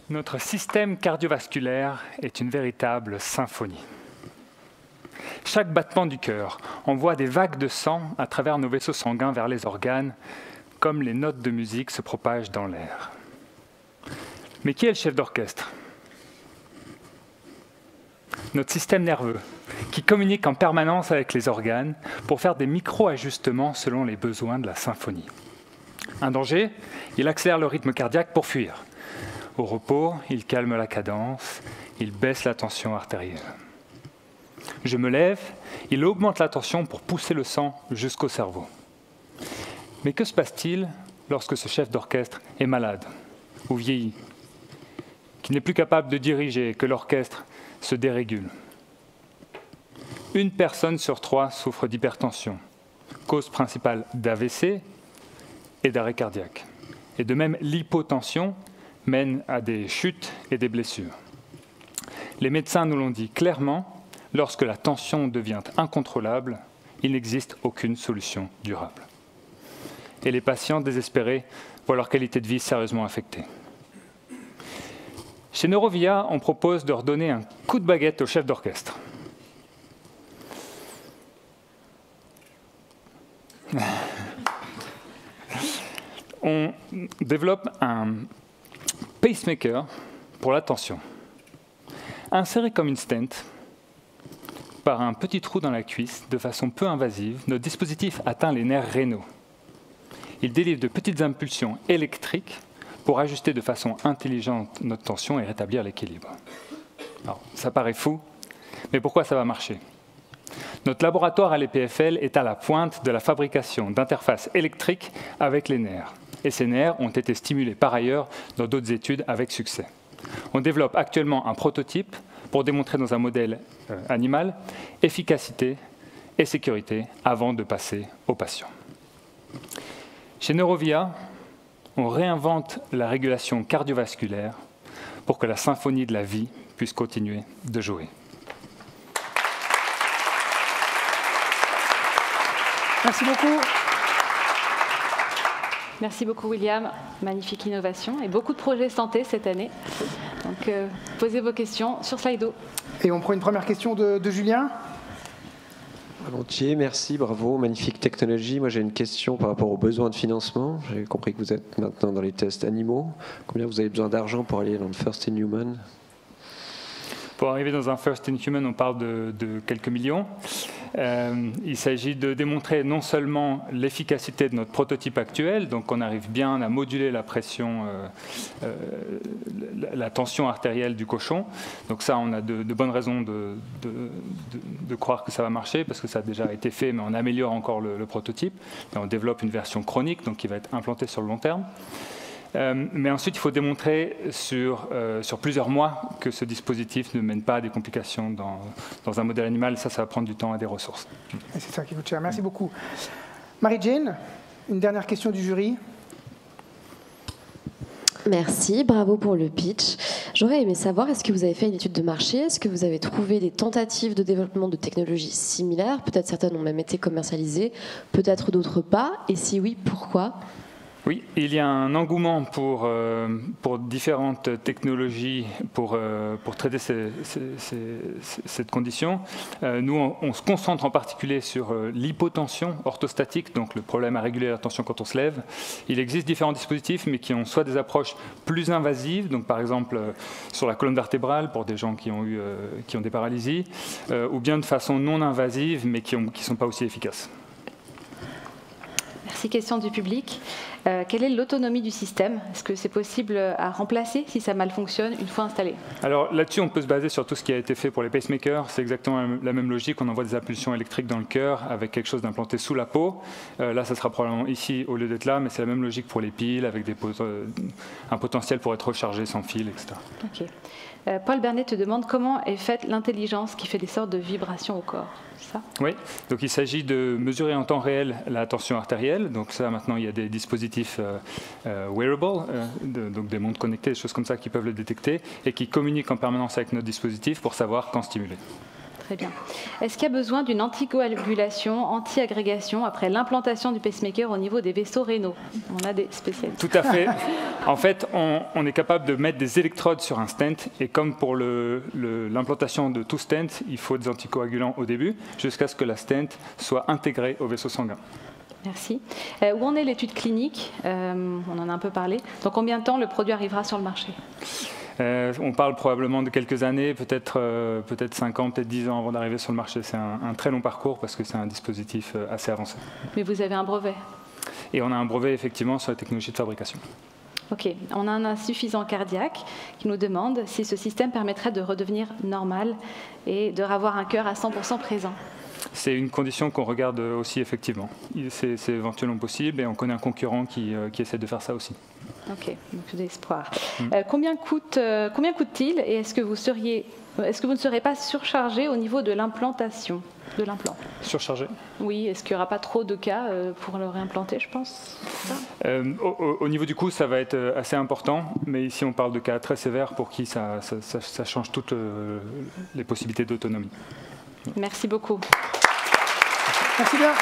Notre système cardiovasculaire est une véritable symphonie. Chaque battement du cœur envoie des vagues de sang à travers nos vaisseaux sanguins vers les organes, comme les notes de musique se propagent dans l'air. Mais qui est le chef d'orchestre? Notre système nerveux, qui communique en permanence avec les organes pour faire des micro-ajustements selon les besoins de la symphonie. Un danger, il accélère le rythme cardiaque pour fuir. Au repos, il calme la cadence, il baisse la tension artérielle. Je me lève, il augmente la tension pour pousser le sang jusqu'au cerveau. Mais que se passe-t-il lorsque ce chef d'orchestre est malade ou vieillit, qui n'est plus capable de diriger, que l'orchestre se dérégule? Une personne sur 3 souffre d'hypertension, cause principale d'AVC et d'arrêt cardiaque. Et de même, l'hypotension mène à des chutes et des blessures. Les médecins nous l'ont dit clairement, lorsque la tension devient incontrôlable, il n'existe aucune solution durable. Et les patients désespérés voient leur qualité de vie sérieusement affectée. Chez Neurovia, on propose de redonner un coup de baguette au chef d'orchestre. On développe un pacemaker pour la tension. Inséré comme une stent par un petit trou dans la cuisse de façon peu invasive, notre dispositif atteint les nerfs rénaux. Il délivre de petites impulsions électriques pour ajuster de façon intelligente notre tension et rétablir l'équilibre. Alors, ça paraît fou, mais pourquoi ça va marcher? Notre laboratoire à l'EPFL est à la pointe de la fabrication d'interfaces électriques avec les nerfs. Et ces nerfs ont été stimulés par ailleurs dans d'autres études avec succès. On développe actuellement un prototype pour démontrer dans un modèle animal efficacité et sécurité avant de passer aux patients. Chez Neurovia, on réinvente la régulation cardiovasculaire pour que la symphonie de la vie puisse continuer de jouer. Merci beaucoup. Merci beaucoup William, magnifique innovation et beaucoup de projets santé cette année. Donc posez vos questions sur Slido. Et on prend une première question de Julien. Volontiers, merci, bravo, magnifique technologie. Moi j'ai une question par rapport aux besoins de financement. J'ai compris que vous êtes maintenant dans les tests animaux. Combien vous avez besoin d'argent pour aller dans le First in Human? Pour arriver dans un First in Human, on parle de quelques millions. Il s'agit de démontrer non seulement l'efficacité de notre prototype actuel, donc on arrive bien à moduler la pression, la tension artérielle du cochon. Donc ça, on a de bonnes raisons de croire que ça va marcher, parce que ça a déjà été fait, mais on améliore encore le prototype. Et on développe une version chronique, donc qui va être implantée sur le long terme. Mais ensuite, il faut démontrer sur plusieurs mois que ce dispositif ne mène pas à des complications dans un modèle animal. Ça va prendre du temps et des ressources. Et c'est ça qui coûte cher. Merci beaucoup. Marie-Jane, une dernière question du jury. Merci, bravo pour le pitch. J'aurais aimé savoir, est-ce que vous avez fait une étude de marché? Est-ce que vous avez trouvé des tentatives de développement de technologies similaires? Peut-être certaines ont même été commercialisées, peut-être d'autres pas. Et si oui, pourquoi? Oui, il y a un engouement pour différentes technologies pour traiter cette condition. Nous, on se concentre en particulier sur l'hypotension orthostatique, donc le problème à réguler la tension quand on se lève. Il existe différents dispositifs, mais qui ont soit des approches plus invasives, donc par exemple sur la colonne vertébrale pour des gens qui ont des paralysies, ou bien de façon non invasive, mais qui ne sont pas aussi efficaces. Merci. Question du public. Quelle est l'autonomie du système? Est-ce que c'est possible à remplacer si ça mal fonctionne une fois installé? Alors là-dessus, on peut se baser sur tout ce qui a été fait pour les pacemakers. C'est exactement la même logique. On envoie des impulsions électriques dans le cœur avec quelque chose d'implanté sous la peau. Là, ça sera probablement ici au lieu d'être là, mais c'est la même logique pour les piles avec un potentiel pour être rechargé sans fil, etc. Ok. Paul Bernet te demande comment est faite l'intelligence qui fait des sortes de vibrations au corps. C'est ça? Oui, donc il s'agit de mesurer en temps réel la tension artérielle. Donc ça, maintenant, il y a des dispositifs wearable, donc des montres connectées, des choses comme ça qui peuvent le détecter et qui communiquent en permanence avec notre dispositif pour savoir quand stimuler. Très bien. Est-ce qu'il y a besoin d'une anticoagulation, anti-agrégation après l'implantation du pacemaker au niveau des vaisseaux rénaux? On a des spécialistes. Tout à fait. En fait, on est capable de mettre des électrodes sur un stent, et comme pour l'implantation de tout stent, il faut des anticoagulants au début, jusqu'à ce que la stent soit intégrée au vaisseau sanguin. Merci. Où en est l'étude clinique? On en a un peu parlé. Dans combien de temps le produit arrivera sur le marché? On parle probablement de quelques années, peut-être 5 ans, peut-être 10 ans avant d'arriver sur le marché. C'est un très long parcours parce que c'est un dispositif assez avancé. Mais vous avez un brevet? Et on a un brevet effectivement sur la technologie de fabrication. Ok, on a un insuffisant cardiaque qui nous demande si ce système permettrait de redevenir normal et de revoir un cœur à 100% présent. C'est une condition qu'on regarde aussi effectivement. C'est éventuellement possible et on connaît un concurrent qui essaie de faire ça aussi. Ok, donc d'espoir. Combien coûte-t-il et est-ce que vous ne serez pas surchargé au niveau de l'implantation de l'implant? Surchargé? Oui, est-ce qu'il n'y aura pas trop de cas pour le réimplanter, je pense? Au niveau du coût, ça va être assez important, mais ici on parle de cas très sévères pour qui ça change toutes les possibilités d'autonomie. Merci beaucoup. Merci bien.